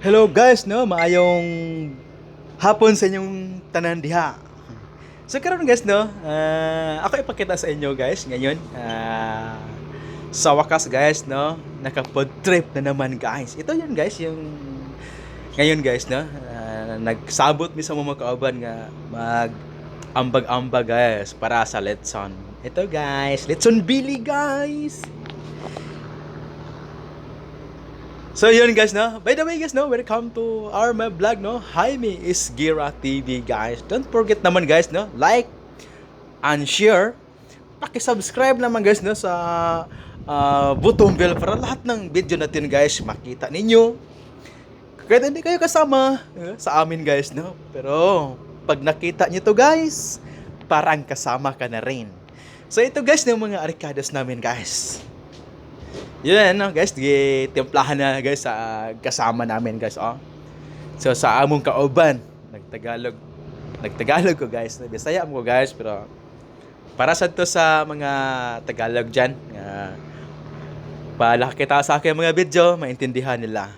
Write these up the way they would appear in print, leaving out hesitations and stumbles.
Hello guys, no, maayong hapon sa inyong tanan diha. So karon guys, no, ako ipakita sa inyo guys ngayon. Sa wakas guys, no, nakapod trip na naman guys. Ito yun guys, yung ngayon guys, no, nagsabot mi sa mga kauban nga mag ambag-ambag guys para sa Letson. Ito guys, Letson Billy guys. So yun guys, no? By the way guys, no, welcome to our my vlog, no? Jaime is Gira TV guys. Don't forget naman guys, no? Like and share. Paki-subscribe naman guys, no, sa button bell para lahat ng video natin guys makita ninyo. Kahit hindi kayo kasama sa amin guys, no? Pero pag nakita nyo to guys, parang kasama ka na rin. So ito guys, yung mga arkadas namin guys. Yun no guys, timplahan na guys sa kasama namin guys, oh. So sa among kauban, nagtagalog ko guys, Bisaya mo guys, pero para sa to sa mga Tagalog diyan, pala kita sa akin mga video, maintindihan nila.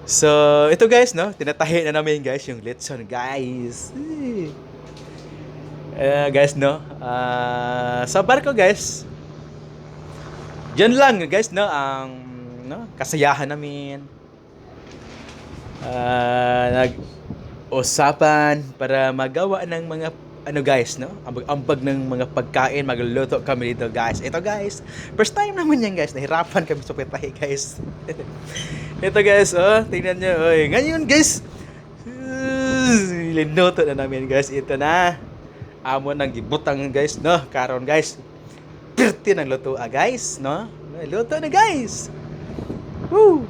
So ito guys, no, tinatahi na namin guys yung Letson guys. Guys, no, sa barko guys, diyan lang guys, no, ang no, kasayahan namin. Nag-usapan para magawa ng mga ano guys, no? Ambag ng mga pagkain, magluluto kami dito guys. Ito guys, first time naman yan guys. Nahirapan kami sa pitahe guys. Ito guys, oh, tingnan nyo. Oy, ngayon guys, linuto na namin guys. Ito na. Amo nang gibutang guys, no? Karon guys, pirti ng luto guys, no? Luto na guys. Woo!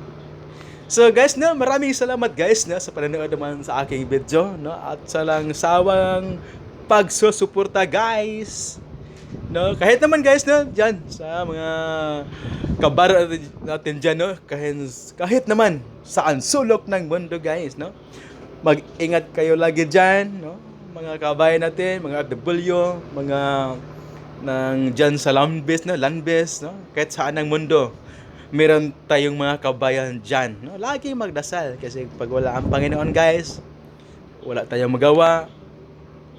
So guys, no, maraming salamat guys, no, sa panonood naman sa aking video, no, at sa lang sawang pagsusuporta guys, no, kahit naman guys, no, dyan sa mga kabar natin dyan, no, kahit naman saan sulok ng mundo guys, no, mag-ingat kayo lagi dyan, no, mga kabayan natin, mga FW, mga ng dyan sa land base, no, kahit saan ng mundo, meron tayong mga kabayan dyan, no, lagi magdasal, kasi pag wala ang Panginoon guys, wala tayong magawa.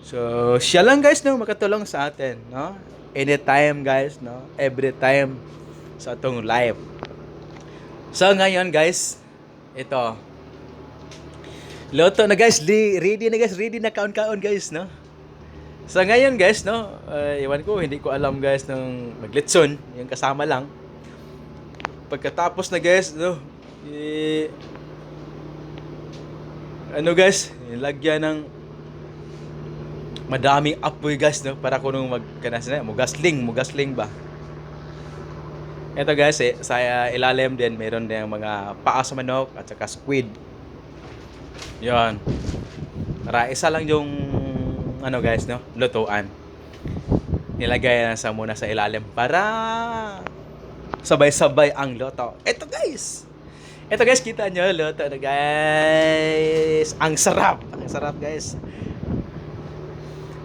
So siya lang guys, no, makatulong sa atin, no, anytime guys, no, every time sa atong life. So ngayon guys, ito loto na guys, ready na kaon-kaon guys, no. So ngayon guys, no, iwan ko, hindi ko alam guys ng maglitson, yung kasama lang. Pagkatapos na guys, no, ano guys, lagyan ng madaming apoy guys, no, para kung magkanas na, mugasling ba. Ito guys, sa ilalim din, meron din mga paa sa manok at saka squid. Yan. Para isa lang yung ano guys, no, lutuan. Nilagay na muna sa ilalim para sabay-sabay ang luto. Ito guys, kita nyo, luto na guys. Ang sarap guys.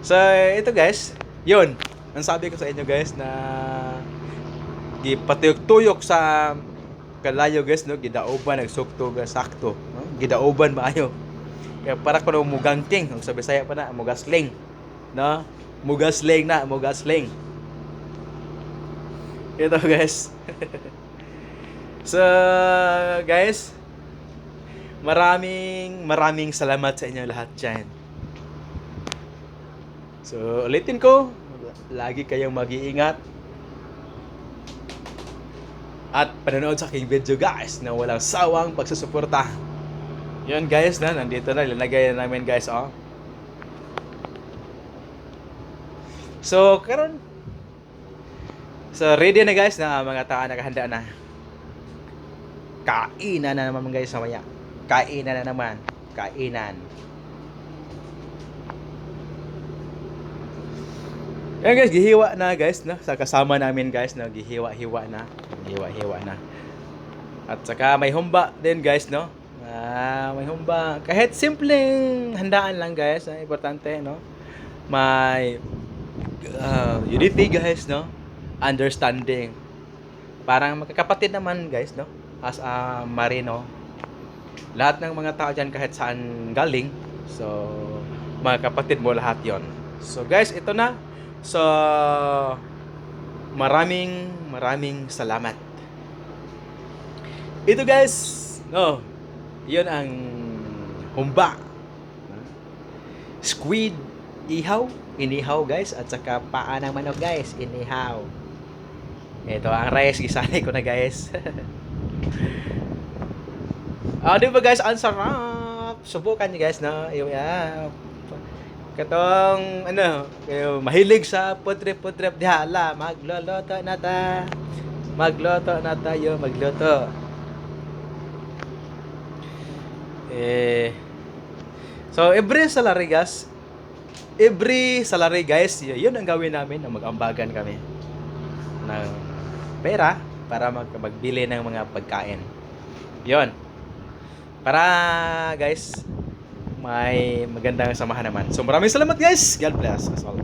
So ito guys, yun ang sabi ko sa inyo guys, na gipatuyok-tuyok sa kalayo guys, no, gidaoban nagsukto sakto, no? Gidaoban maayo. Kaya para kuno mugangting, ang sa Bisaya pa na mugasling, no? Mugasling. Ito guys. So guys, maraming salamat sa inyo lahat dyan. So ulitin ko, lagi kayong mag-iingat at panonood sa aking video guys, na walang sawang pagsusuporta. Yun guys, na nandito na, ilalagay na namin guys, oh. So karon, so ready na guys, na mga tao nakahanda na. Kainan na naman guys mamaya. Kainan. Ayan guys, gihiwa na guys, no, sa kasama namin guys, no, gihiwa na. At saka may humba din guys, no. May humba. Kahit simpleng handaan lang guys, importante, no. May unity guys, no. Understanding. Parang magkakapatid naman guys, no. As a Marino. Lahat ng mga tao dyan kahit saan galing. So, mga kapatid mo lahat yon. So guys, ito na. So, maraming salamat. Ito guys, no, yun ang humba. Squid, inihaw guys, at saka paa ng manok guys, inihaw. Ito ang rice, gisanay ko na guys. Di ba guys, ang sarap. Subukan niyo guys, no? Katong mahilig sa putrip dihala, magluto na ta. Magluto na tayo, magluto. So every salary guys, yun ang gawin namin, na mag-ambagan kami ng pera para magbili ng mga pagkain. Yon. Para guys, may magandang samahan naman. So maraming salamat guys. God bless us all.